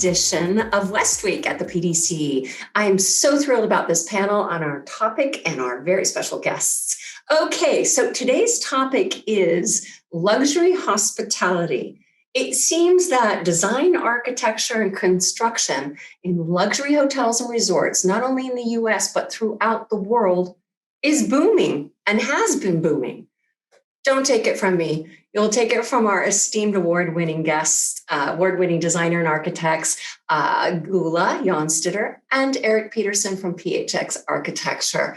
edition of West Week at the PDC. I am so thrilled about this panel on our topic and our very special guests. Okay, so today's topic is luxury hospitality. It seems that design, architecture, and construction in luxury hotels and resorts, not only in the US, but throughout the world, is booming and has been booming. Don't take it from me. You'll take it from our esteemed award-winning guests, award-winning designer and architects, Gulla Jonsdottir and Erik Peterson from PHX Architecture.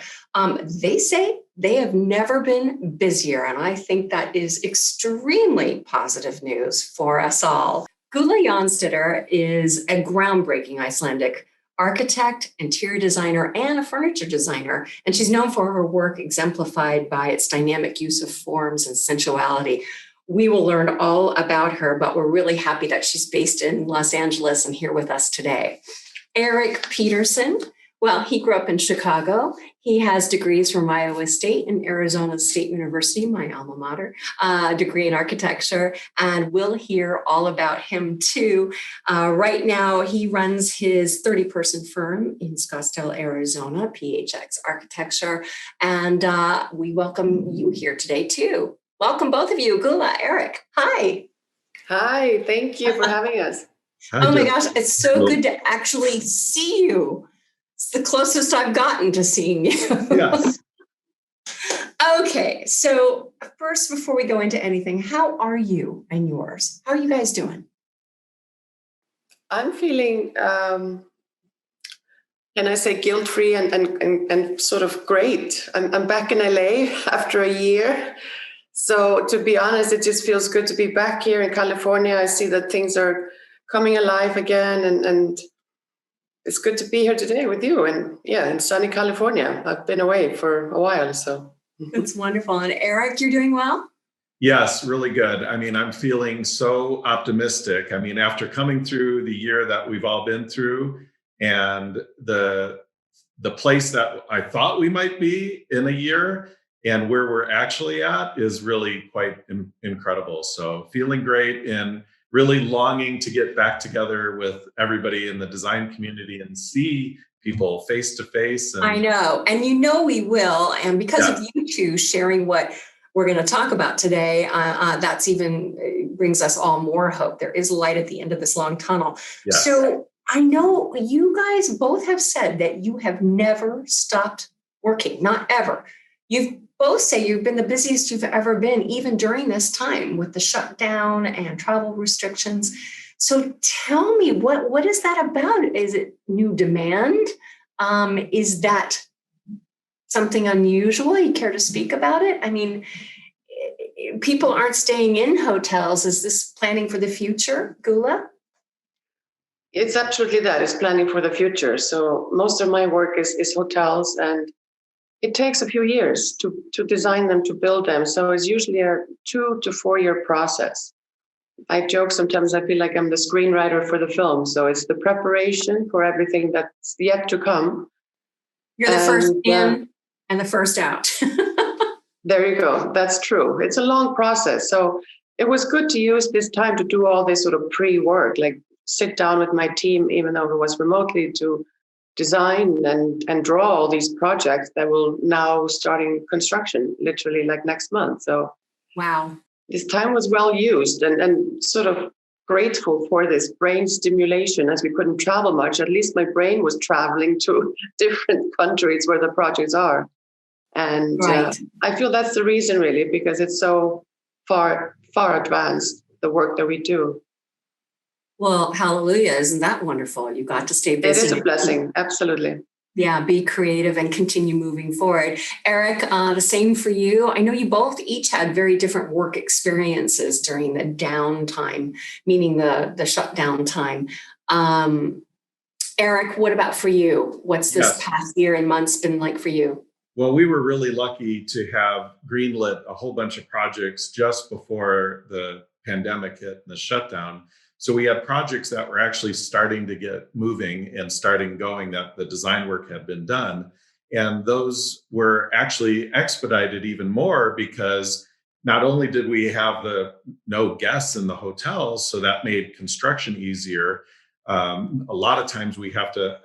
They say they have never been busier, and I think that is extremely positive news for us all. Gulla Jonsdottir is a groundbreaking Icelandic architect, interior designer, and a furniture designer. And she's known for her work exemplified by its dynamic use of forms and sensuality. We will learn all about her, but we're really happy that she's based in Los Angeles and here with us today. Erik Peterson, well, he grew up in Chicago. He has degrees from Iowa State and Arizona State University, my alma mater, degree in architecture, and we'll hear all about him too. Right now, he runs his 30-person firm in Scottsdale, Arizona, PHX Architecture, and we welcome you here today too. Welcome both of you, Gulla, Erik. Hi. Hi, thank you for having us. Oh my gosh, it's so good to actually see you. It's the closest I've gotten to seeing you. Yes. Okay, so first, before we go into anything, how are you and yours? How are you guys doing? I'm feeling, can I say guilt-free and sort of great. I'm back in LA after a year. So to be honest, it just feels good to be back here in California. I see that things are coming alive again, and it's good to be here today with you. And yeah, in sunny California. I've been away for a while, so. That's wonderful. And Erik, you're doing well? Yes, really good. I mean, I'm feeling so optimistic. I mean, after coming through the year that we've all been through and the place that I thought we might be in a year and where we're actually at is really quite incredible. So feeling great and really longing to get back together with everybody in the design community and see people face to face. I know, and you know we will. And because of you two sharing what we're going to talk about today, that's even brings us all more hope. There is light at the end of this long tunnel. Yes. So I know you guys both have said that you have never stopped working, not ever. You've both say you've been the busiest you've ever been, even during this time with the shutdown and travel restrictions. So tell me, what is that about? Is it new demand? Is that something unusual? You care to speak about it? I mean, people aren't staying in hotels. Is this planning for the future, Gulla? It's absolutely that. It's planning for the future. So most of my work is hotels, and it takes a few years to design them, to build them. So it's usually a 2 to 4 year process. I joke sometimes, I feel like I'm the screenwriter for the film. So it's the preparation for everything that's yet to come. You're the first in and the first out. There you go. That's true. It's a long process. So it was good to use this time to do all this sort of pre-work, like sit down with my team, even though it was remotely, to design and draw all these projects that will now starting construction literally like next month. So wow, this time was well used, and sort of grateful for this brain stimulation. As we couldn't travel much, at least my brain was traveling to different countries where the projects are. And right. I feel that's the reason, really, because it's so far advanced, the work that we do. Well, hallelujah. Isn't that wonderful? You got to stay busy. It is a blessing. Absolutely. Yeah, be creative and continue moving forward. Erik, the same for you. I know you both each had very different work experiences during the downtime, meaning the shutdown time. Erik, what about for you? What's this past year and months been like for you? Well, we were really lucky to have greenlit a whole bunch of projects just before the pandemic hit and the shutdown. So we had projects that were actually starting to get moving and starting going, that the design work had been done. And those were actually expedited even more because not only did we have no guests in the hotels, so that made construction easier, A lot of times we have to,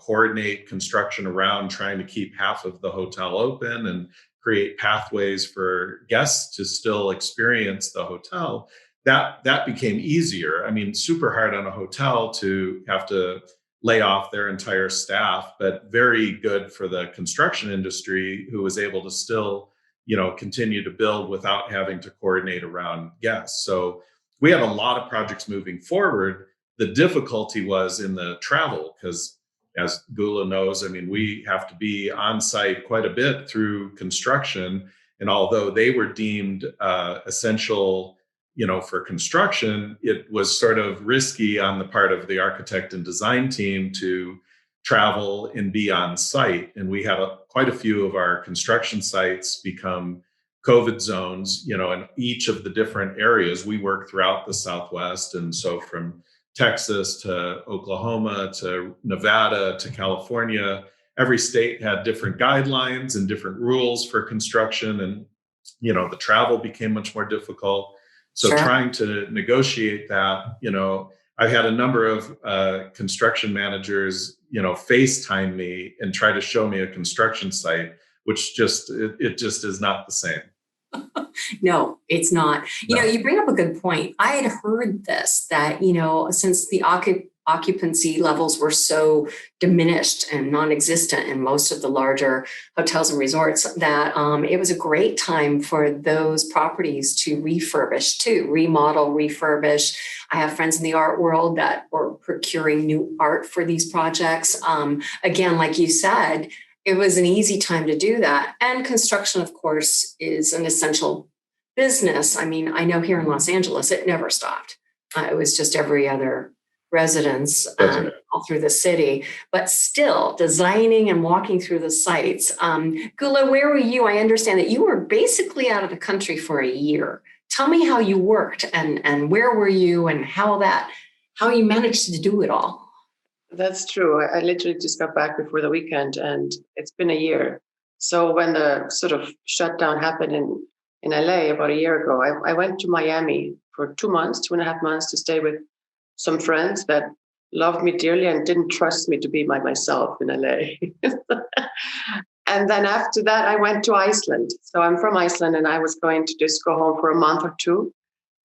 coordinate construction around trying to keep half of the hotel open and create pathways for guests to still experience the hotel. That became easier. I mean, super hard on a hotel to have to lay off their entire staff, but very good for the construction industry, who was able to still, continue to build without having to coordinate around guests. So we had a lot of projects moving forward. The difficulty was in the travel, because as Gulla knows, I mean, we have to be on site quite a bit through construction. And although they were deemed essential, for construction, it was sort of risky on the part of the architect and design team to travel and be on site. And we had quite a few of our construction sites become COVID zones, in each of the different areas. We work throughout the Southwest. And so from Texas to Oklahoma to Nevada to California, every state had different guidelines and different rules for construction. And, the travel became much more difficult. So Sure. Trying to negotiate that, I had a number of construction managers, FaceTime me and try to show me a construction site, which it just is not the same. No, it's not. No. You bring up a good point. I had heard this, that, since the occupancy levels were so diminished and non-existent in most of the larger hotels and resorts, that it was a great time for those properties to refurbish too, remodel, refurbish. I have friends in the art world that were procuring new art for these projects. Again, like you said, it was an easy time to do that. And construction, of course, is an essential business. I mean, I know here in Los Angeles, it never stopped. It was just every other residence all through the city. But still, designing and walking through the sites. Gulla, where were you? I understand that you were basically out of the country for a year. Tell me how you worked and where were you and how you managed to do it all. That's true. I literally just got back before the weekend, and it's been a year. So when the sort of shutdown happened in LA about a year ago, I went to Miami for 2.5 months to stay with some friends that loved me dearly and didn't trust me to be by myself in LA. And then after that, I went to Iceland. So I'm from Iceland, and I was going to just go home for a month or two,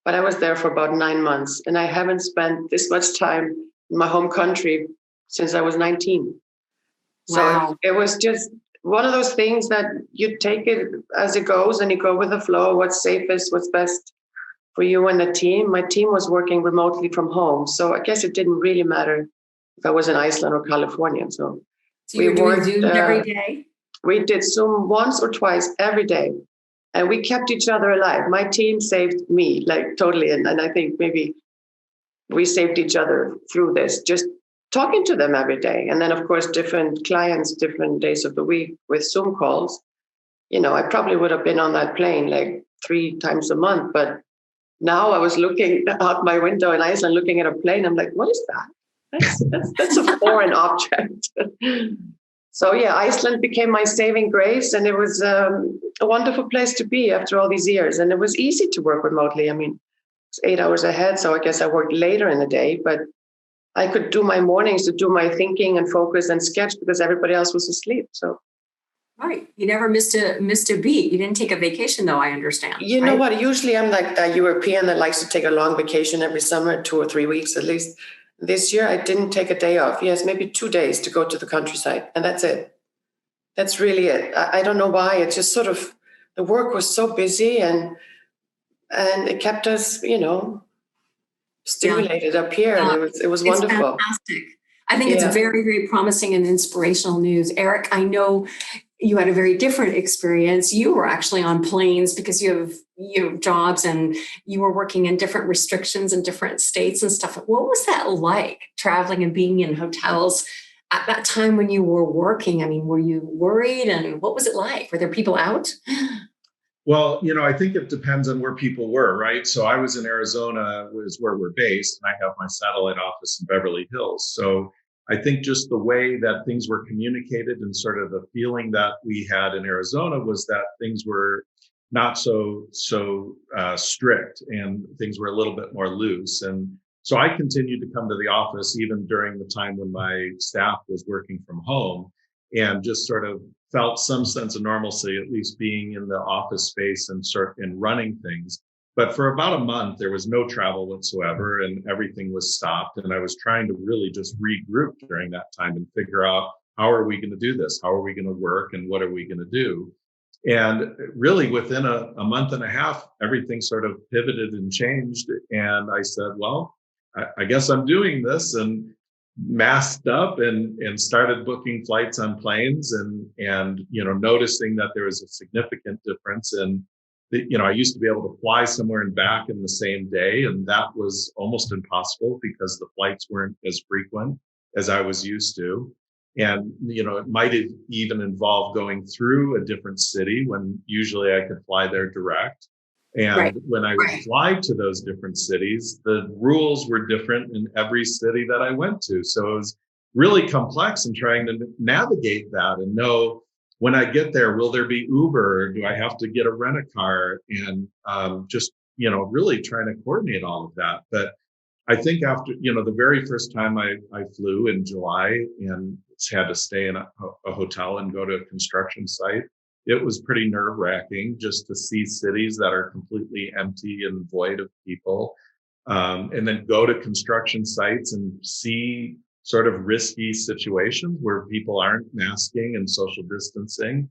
but I was there for about 9 months, and I haven't spent this much time in my home country since I was 19. Wow. So it was just one of those things that you take it as it goes and you go with the flow, what's safest, what's best for you and the team. My team was working remotely from home. So I guess it didn't really matter if I was in Iceland or California. So you were doing Zoom every day? We did Zoom once or twice every day. And we kept each other alive. My team saved me, like totally. And I think maybe we saved each other through this, just talking to them every day. And then, of course, different clients, different days of the week with Zoom calls. I probably would have been on that plane like 3 times a month. But now I was looking out my window in Iceland, looking at a plane. I'm like, what is that? That's a foreign object. So yeah, Iceland became my saving grace. And it was a wonderful place to be after all these years. And it was easy to work remotely. I mean, it's 8 hours ahead. So I guess I worked later in the day, but I could do my mornings to do my thinking and focus and sketch because everybody else was asleep. So, right, you never missed a beat. You didn't take a vacation, though. I understand. You know what? Usually, I'm like that European that likes to take a long vacation every summer, 2 or 3 weeks at least. This year, I didn't take a day off. Yes, maybe 2 days to go to the countryside, and that's it. That's really it. I don't know why. It just sort of the work was so busy, and it kept us, stimulated up here, and it was wonderful. Fantastic. I think it's very, very promising and inspirational news. Erik, I know you had a very different experience. You were actually on planes because you have jobs and you were working in different restrictions in different states and stuff. What was that like, traveling and being in hotels at that time when you were working? I mean, were you worried, and what was it like? Were there people out? Well, I think it depends on where people were, right? So I was in Arizona, was where we're based, and I have my satellite office in Beverly Hills. So I think just the way that things were communicated and sort of the feeling that we had in Arizona was that things were not so strict, and things were a little bit more loose. And So I continued to come to the office even during the time when my staff was working from home, and just sort of felt some sense of normalcy, at least being in the office space and running things. But for about a month, there was no travel whatsoever, and everything was stopped. And I was trying to really just regroup during that time and figure out, how are we going to do this? How are we going to work? And what are we going to do? And really within a month and a half, everything sort of pivoted and changed. And I said, well, I guess I'm doing this, and masked up and started booking flights on planes, and noticing that there was a significant difference. And I used to be able to fly somewhere and back in the same day, and that was almost impossible because the flights weren't as frequent as I was used to. And it might have even involved going through a different city when usually I could fly there direct. And Right. when I would fly to those different cities, the rules were different in every city that I went to. So it was really complex in trying to navigate that and know, when I get there, will there be Uber? Or do I have to get a rent-a-car? And just, really trying to coordinate all of that. But I think after, the very first time I flew in July and had to stay in a hotel and go to a construction site, it was pretty nerve-wracking just to see cities that are completely empty and void of people, and then go to construction sites and see sort of risky situations where people aren't masking and social distancing,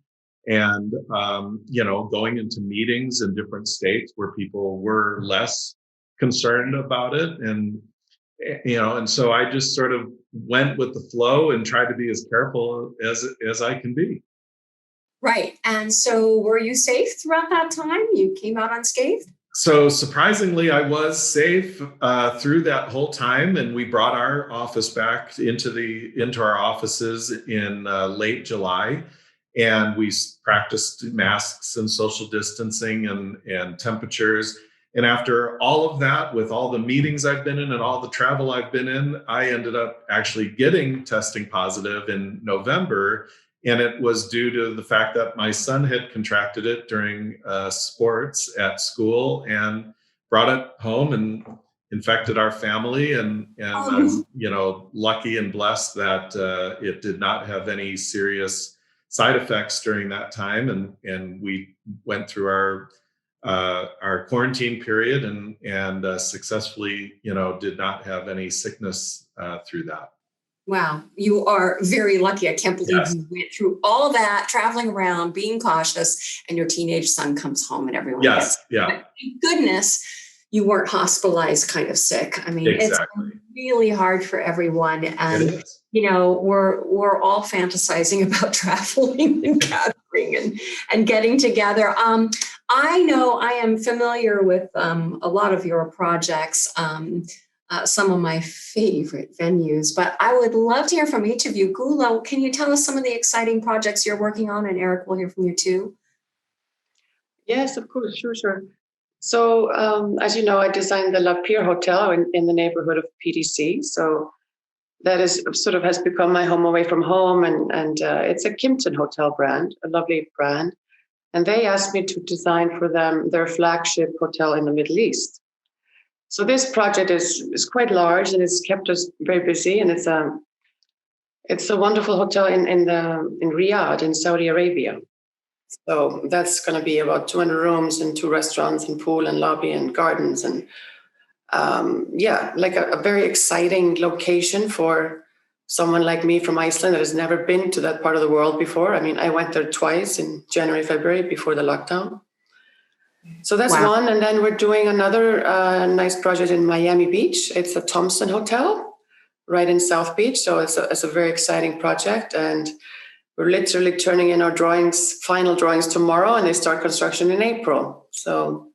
and going into meetings in different states where people were less concerned about it. And so I just sort of went with the flow and tried to be as careful as I can be. Right. And so were you safe throughout that time? You came out unscathed? So surprisingly, I was safe through that whole time, and we brought our office back into our offices in late July, and we practiced masks and social distancing and temperatures. And after all of that, with all the meetings I've been in and all the travel I've been in, I ended up actually getting testing positive in November. And it was due to the fact that my son had contracted it during sports at school and brought it home and infected our family. And I'm, lucky and blessed that it did not have any serious side effects during that time. And we went through our quarantine period and successfully, did not have any sickness through that. Wow, you are very lucky. I can't believe Yes. you went through all that, traveling around, being cautious, and your teenage son comes home and everyone Yes, gets. yeah, But thank goodness you weren't hospitalized kind of sick. I mean, exactly. it's really hard for everyone. It And is. we're all fantasizing about traveling and gathering and getting together. I know I am familiar with a lot of your projects. Some of my favorite venues, but I would love to hear from each of you. Gulla, can you tell us some of the exciting projects you're working on? And Erik, we'll hear from you too. Yes, of course, sure. So, as you know, I designed the La Pierre Hotel in the neighborhood of PDC. So that is sort of has become my home away from home, and it's a Kimpton hotel brand, a lovely brand. And they asked me to design for them their flagship hotel in the Middle East. So this project is quite large, and it's kept us very busy. And it's a wonderful hotel in Riyadh in Saudi Arabia. So that's going to be about 200 rooms and 2 restaurants and pool and lobby and gardens, and like a very exciting location for someone like me from Iceland that has never been to that part of the world before. I mean, I went there twice in January, February before the lockdown. So that's one. And then we're doing another nice project in Miami Beach. It's a Thompson Hotel right in South Beach. So it's a very exciting project. And we're literally turning in our final drawings tomorrow, and they start construction in April. So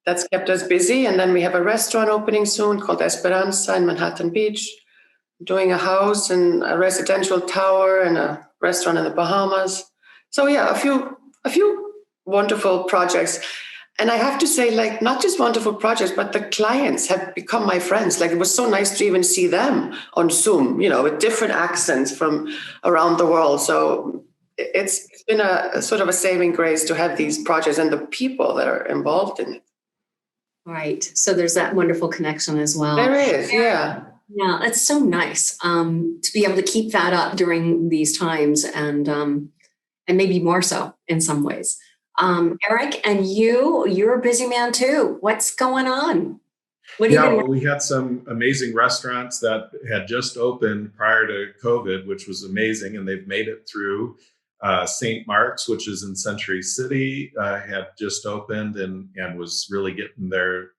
that's kept us busy. And then we have a restaurant opening soon called Esperanza in Manhattan Beach, doing a house and a residential tower and a restaurant in the Bahamas. So yeah, a few wonderful projects. And I have to say, like, not just wonderful projects, but the clients have become my friends. Like, it was so nice to even see them on Zoom, with different accents from around the world. So it's been a sort of a saving grace to have these projects and the people that are involved in it. Right. So there's that wonderful connection as well. There is, yeah. Yeah, it's so nice to be able to keep that up during these times, and maybe more so in some ways. Erik, and you're a busy man too. What's going on? What have you been? Well, we had some amazing restaurants that had just opened prior to COVID, which was amazing, and they've made it through. St. Mark's, which is in Century City, had just opened and was really getting their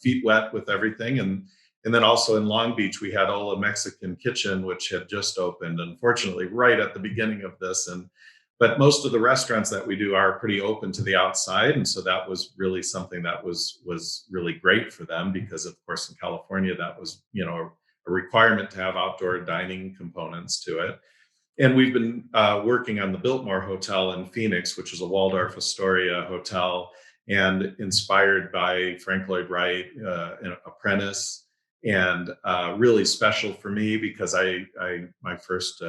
feet wet with everything. And then also in Long Beach, we had Ola Mexican Kitchen, which had just opened, unfortunately, right at the beginning of this. But most of the restaurants that we do are pretty open to the outside. And so that was really something that was really great for them, because of course in California, that was, a requirement to have outdoor dining components to it. And we've been working on the Biltmore Hotel in Phoenix, which is a Waldorf Astoria hotel, and inspired by Frank Lloyd Wright, an apprentice, and really special for me because my first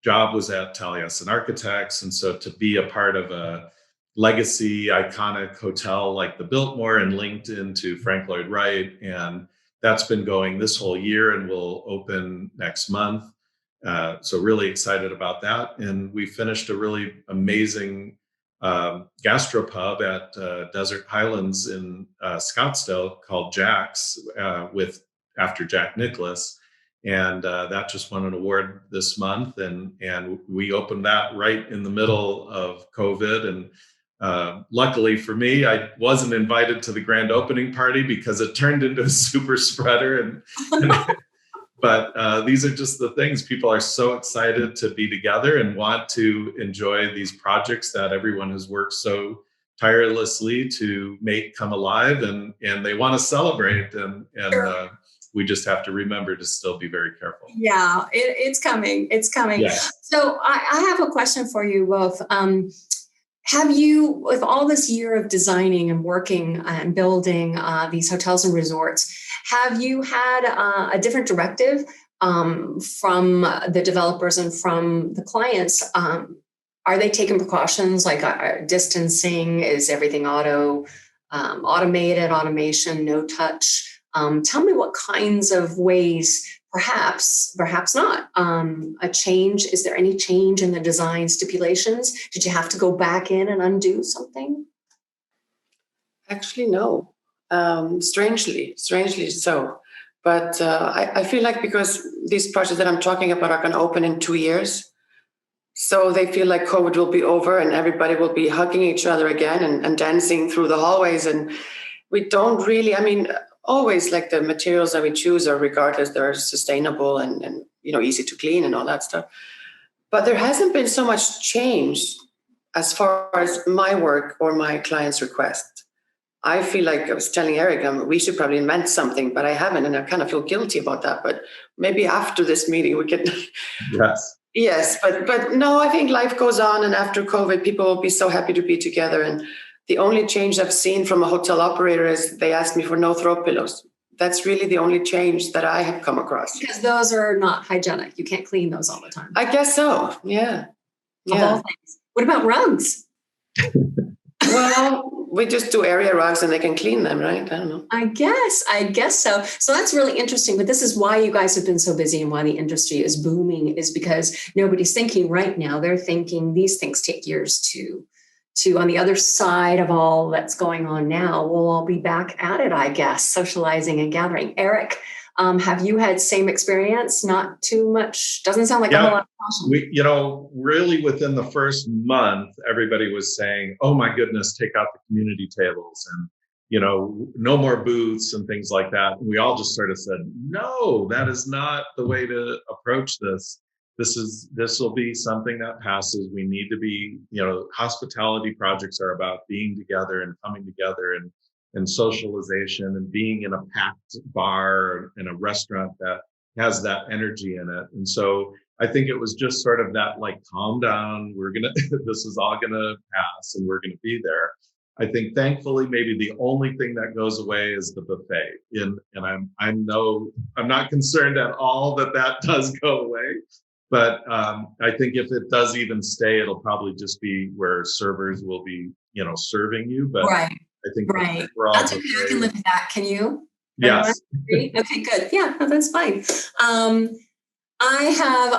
job was at Taliesin Architects. And so to be a part of a legacy iconic hotel like the Biltmore and linked into Frank Lloyd Wright, and that's been going this whole year and will open next month. So really excited about that. And we finished a really amazing gastropub at Desert Highlands in Scottsdale called Jack's, after Jack Nicklaus. And that just won an award this month. And we opened that right in the middle of COVID. And luckily for me, I wasn't invited to the grand opening party because it turned into a super spreader. But these are just the things. People are so excited to be together and want to enjoy these projects that everyone has worked so tirelessly to make come alive, and they want to celebrate. And Sure. We just have to remember to still be very careful. Yeah, it's coming. It's coming. Yeah. So I have a question for you both. Have you, with all this year of designing and working and building these hotels and resorts, have you had a different directive from the developers and from the clients? Are they taking precautions like distancing? Is everything automated, automation, no touch? Tell me what kinds of ways, perhaps not, a change. Is there any change in the design stipulations? Did you have to go back in and undo something? Actually, no. Strangely so. But I feel like because these projects that I'm talking about are going to open in 2 years, so they feel like COVID will be over and everybody will be hugging each other again and dancing through the hallways. And we don't really, always like the materials that we choose are regardless, they're sustainable and easy to clean and all that stuff. But there hasn't been so much change as far as my work or my client's request. I feel like I was telling Erik, we should probably invent something, but I haven't, and I kind of feel guilty about that. But maybe after this meeting we can. Yes. Yes, but no, I think life goes on, and after COVID, people will be so happy to be together. And the only change I've seen from a hotel operator is they asked me for no throw pillows. That's really the only change that I have come across. Because those are not hygienic. You can't clean those all the time. I guess so. Yeah. Of all things. What about rugs? Well, we just do area rugs and they can clean them, right? I don't know. I guess so. So that's really interesting. But this is why you guys have been so busy and why the industry is booming, is because nobody's thinking right now. They're thinking these things take years to on the other side of all that's going on now. We'll all be back at it, I guess, socializing and gathering. Erik, have you had same experience? Not too much. Doesn't sound like a whole lot of caution. Really within the first month, everybody was saying, "Oh my goodness, take out the community tables and no more booths and things like that." And we all just sort of said, "No, that is not the way to approach this. This will be something that passes. We need to be, hospitality projects are about being together and coming together and socialization and being in a packed bar or in a restaurant that has that energy in it." And so I think it was just sort of that, like, calm down, this is all gonna pass and we're gonna be there. I think thankfully, maybe the only thing that goes away is the buffet. And I'm not concerned at all that does go away. But I think if it does even stay, it'll probably just be where servers will be, serving you. But right. I think Right. we're all That's okay. I can live with that. Can you? Everyone Yes. agree? Okay, good. Yeah, no, that's fine. I have,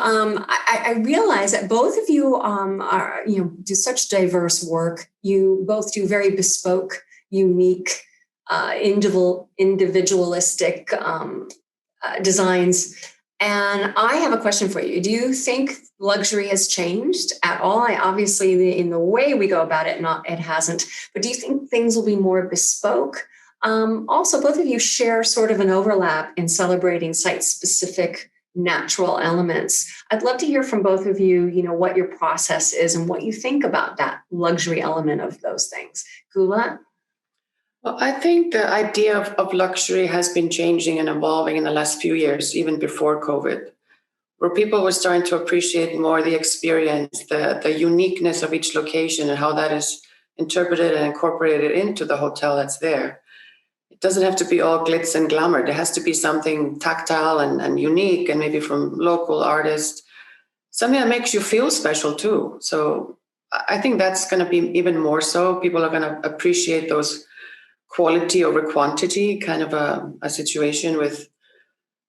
I realize that both of you are, do such diverse work. You both do very bespoke, unique, individualistic designs. And I have a question for you. Do you think luxury has changed at all? Obviously, in the way we go about it, it hasn't. But do you think things will be more bespoke? Also, both of you share sort of an overlap in celebrating site-specific natural elements. I'd love to hear from both of you, what your process is and what you think about that luxury element of those things. Gulla? Well, I think the idea of luxury has been changing and evolving in the last few years, even before COVID, where people were starting to appreciate more the experience, the uniqueness of each location and how that is interpreted and incorporated into the hotel that's there. It doesn't have to be all glitz and glamour. There has to be something tactile and unique, and maybe from local artists, something that makes you feel special too. So I think that's going to be even more so. People are going to appreciate those quality over quantity kind of a situation with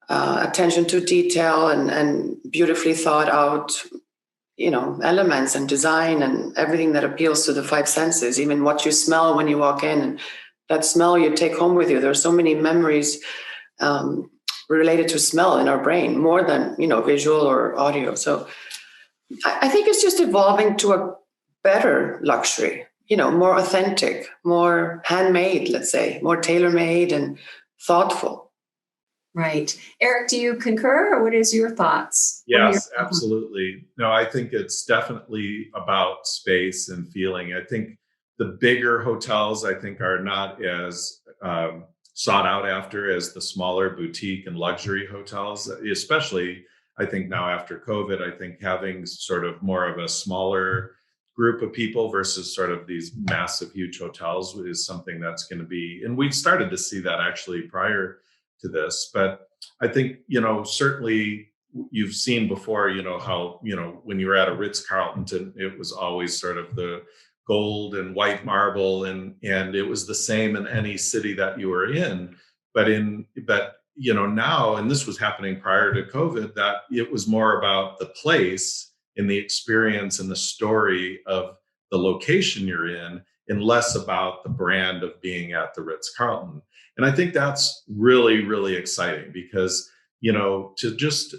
attention to detail and beautifully thought out, elements and design and everything that appeals to the five senses, even what you smell when you walk in, and that smell you take home with you. There are so many memories related to smell in our brain, more than, visual or audio. So I think it's just evolving to a better luxury, more authentic, more handmade, let's say, more tailor-made and thoughtful. Right. Erik, do you concur, or what is your thoughts? Yes, absolutely. No, I think it's definitely about space and feeling. I think the bigger hotels, I think, are not as sought out after as the smaller boutique and luxury hotels, especially, I think now after COVID. I think having sort of more of a smaller group of people versus sort of these massive, huge hotels is something that's going to be, and we started to see that actually prior to this. But I think, certainly you've seen before, how, when you were at a Ritz-Carlton, it was always sort of the gold and white marble, and it was the same in any city that you were in. But now, and this was happening prior to COVID, that it was more about the place and the experience and the story of the location you're in, and less about the brand of being at the Ritz-Carlton. And I think that's really, really exciting, because, to just,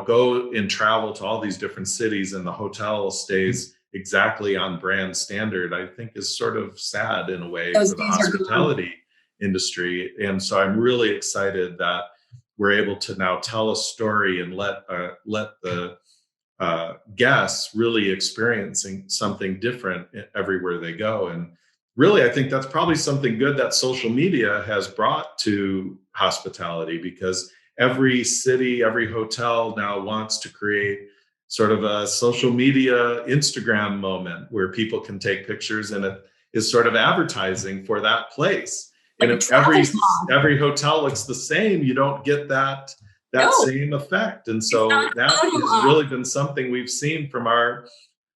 go and travel to all these different cities and the hotel stays exactly on brand standard, I think is sort of sad in a way for the hospitality industry. And so I'm really excited that we're able to now tell a story and let the guests really experiencing something different everywhere they go. And really, I think that's probably something good that social media has brought to hospitality, because every city, every hotel now wants to create sort of a social media Instagram moment where people can take pictures, and it is sort of advertising for that place. And if every hotel looks the same, you don't get that same effect. And so that has really been something we've seen from our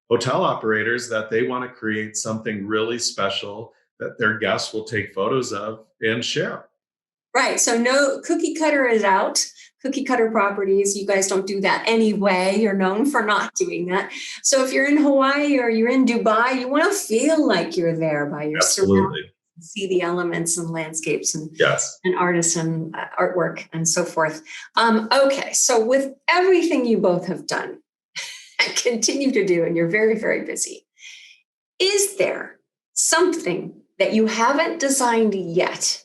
hotel operators, that they want to create something really special that their guests will take photos of and share. Right. So no, cookie cutter is out. Cookie cutter properties, you guys don't do that anyway. You're known for not doing that. So if you're in Hawaii or you're in Dubai, you want to feel like you're there by your surroundings, see the elements and landscapes and artists and artwork and so forth. Okay. So with everything you both have done and continue to do, and you're very, very busy, is there something that you haven't designed yet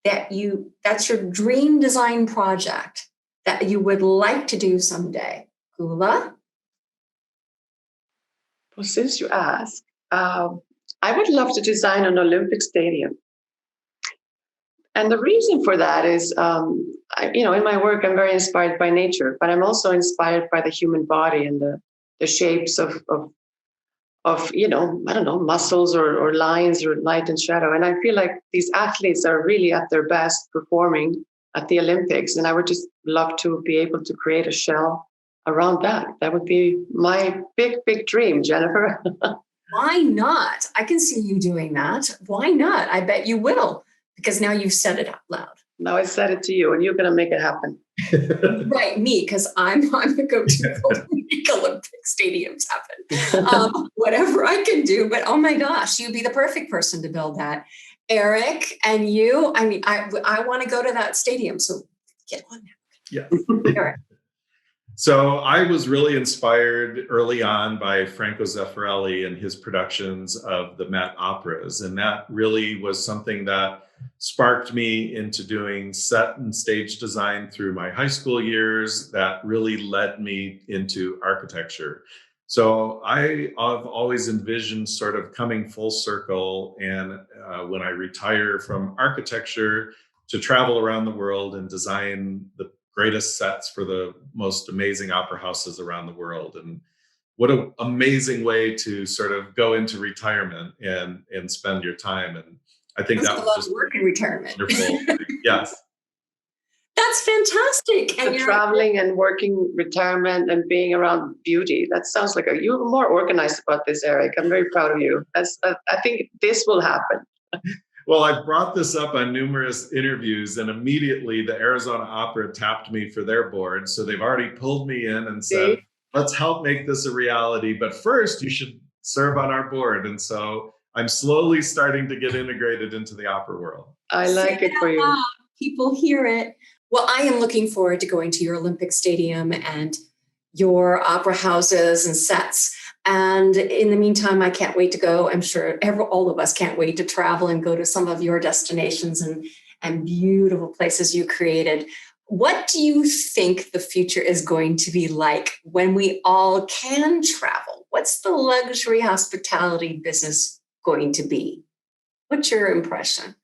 that's your dream design project that you would like to do someday? Gulla? Well, since you ask, I would love to design an Olympic stadium. And the reason for that is, in my work, I'm very inspired by nature, but I'm also inspired by the human body and the shapes of muscles or lines or light and shadow. And I feel like these athletes are really at their best performing at the Olympics. And I would just love to be able to create a shell around that. That would be my big, big dream, Jennifer. Why not? I can see you doing that. Why not? I bet you will, because now you've said it out loud. Now I said it to you, and you're going to make it happen. Right, me, because I'm the go-to to make Olympic stadiums happen. Whatever I can do, but oh my gosh, you'd be the perfect person to build that. Erik, and you, I mean, I want to go to that stadium, so get on Yeah. Erik. So I was really inspired early on by Franco Zeffirelli and his productions of the Met operas. And that really was something that sparked me into doing set and stage design through my high school years. That really led me into architecture. So I've always envisioned sort of coming full circle. And when I retire from architecture, to travel around the world and design the greatest sets for the most amazing opera houses around the world. And what an amazing way to sort of go into retirement and spend your time. And I think that was just work in retirement. Wonderful. Yes. That's fantastic. And traveling and working retirement and being around beauty. That sounds like you're more organized about this, Erik. I'm very proud of you. I think this will happen. Well, I've brought this up on numerous interviews, and immediately the Arizona Opera tapped me for their board. So they've already pulled me in and said, let's help make this a reality. But first, you should serve on our board. And so I'm slowly starting to get integrated into the opera world. I like it for you. People hear it. Well, I am looking forward to going to your Olympic Stadium and your opera houses and sets. And in the meantime, I can't wait to go. I'm sure all of us can't wait to travel and go to some of your destinations and beautiful places you created. What do you think the future is going to be like when we all can travel? What's the luxury hospitality business going to be? What's your impression?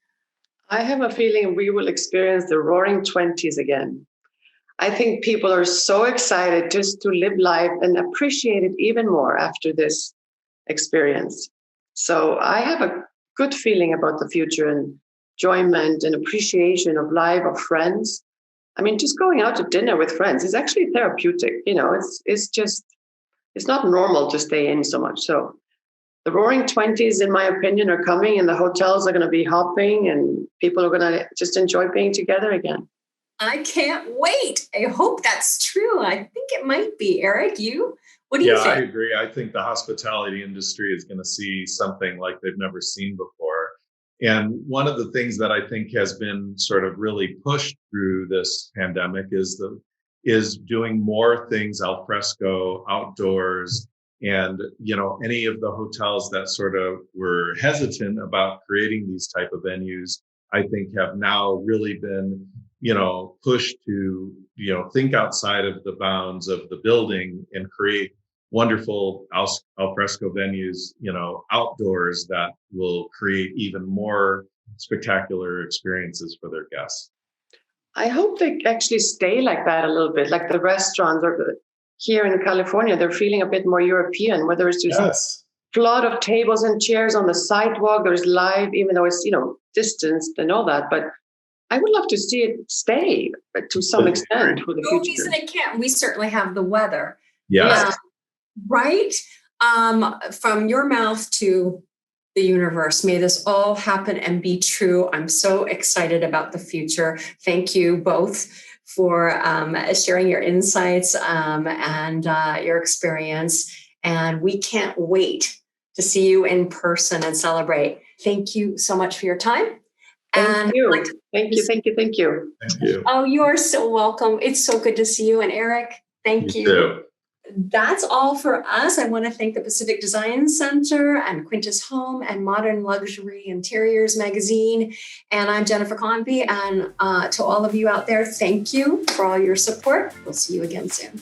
I have a feeling we will experience the roaring 20s again. I think people are so excited just to live life and appreciate it even more after this experience. So I have a good feeling about the future and enjoyment and appreciation of life, of friends. I mean, just going out to dinner with friends is actually therapeutic. You know, it's not normal to stay in so much. So the roaring 20s, in my opinion, are coming, and the hotels are going to be hopping and people are going to just enjoy being together again. I can't wait. I hope that's true. I think it might be. Erik, what do you think? Yeah, I agree. I think the hospitality industry is going to see something like they've never seen before. And one of the things that I think has been sort of really pushed through this pandemic is doing more things al fresco, outdoors. And, any of the hotels that sort of were hesitant about creating these type of venues, I think have now really been pushed to, think outside of the bounds of the building and create wonderful al fresco venues, outdoors that will create even more spectacular experiences for their guests. I hope they actually stay like that a little bit, like the restaurants here in California, they're feeling a bit more European, where there's just a flood of tables and chairs on the sidewalk. There's live, even though it's, distanced and all that, but I would love to see it stay to some extent for the future. No reason it can't. We certainly have the weather. Yes. Right? From your mouth to the universe, may this all happen and be true. I'm so excited about the future. Thank you both for sharing your insights and your experience. And we can't wait to see you in person and celebrate. Thank you so much for your time. Thank you. Thank you. Oh, you are so welcome. It's so good to see you. And Erik, thank you. Too. That's all for us. I want to thank the Pacific Design Center and Quintus Home and Modern Luxury Interiors Magazine. And I'm Jennifer Convy. And to all of you out there, thank you for all your support. We'll see you again soon.